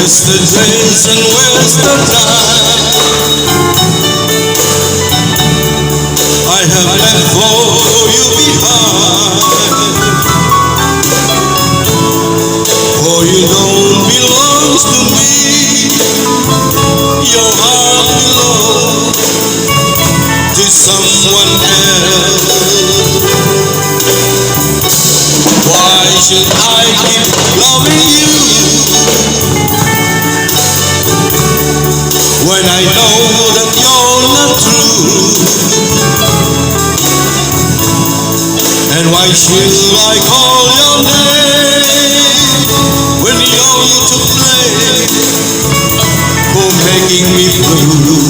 Yesterdays and where's the time I have left for you behind? For you don't belong to me, your heart belongs to someone else. Why should I keep loving you when I know that you're not true? And why should I call your name when you're to blame for making me blue?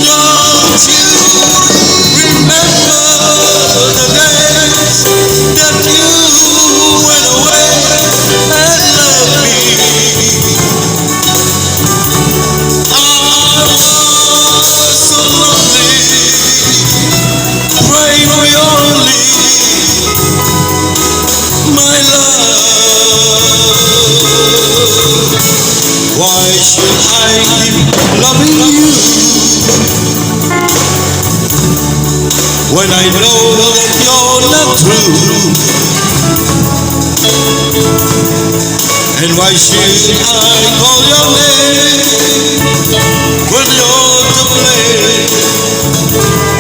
Don't you remember the days that you went away and left me? I was so lonely, praying for your leave, my love. Why should I keep loving you when I know that you're not true? And why should I call your name when you're to blame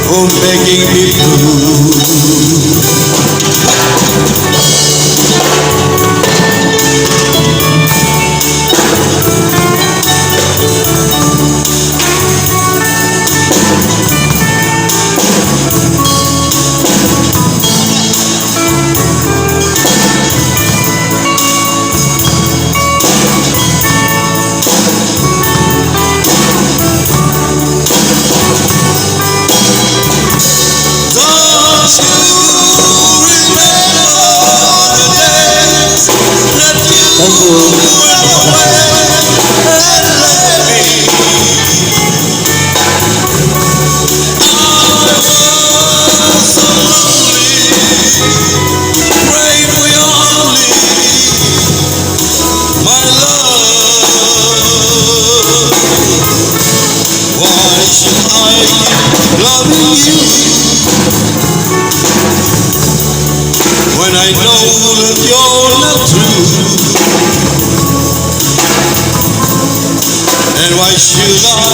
for making me blue? Loving you when I know that you're not true. And why should I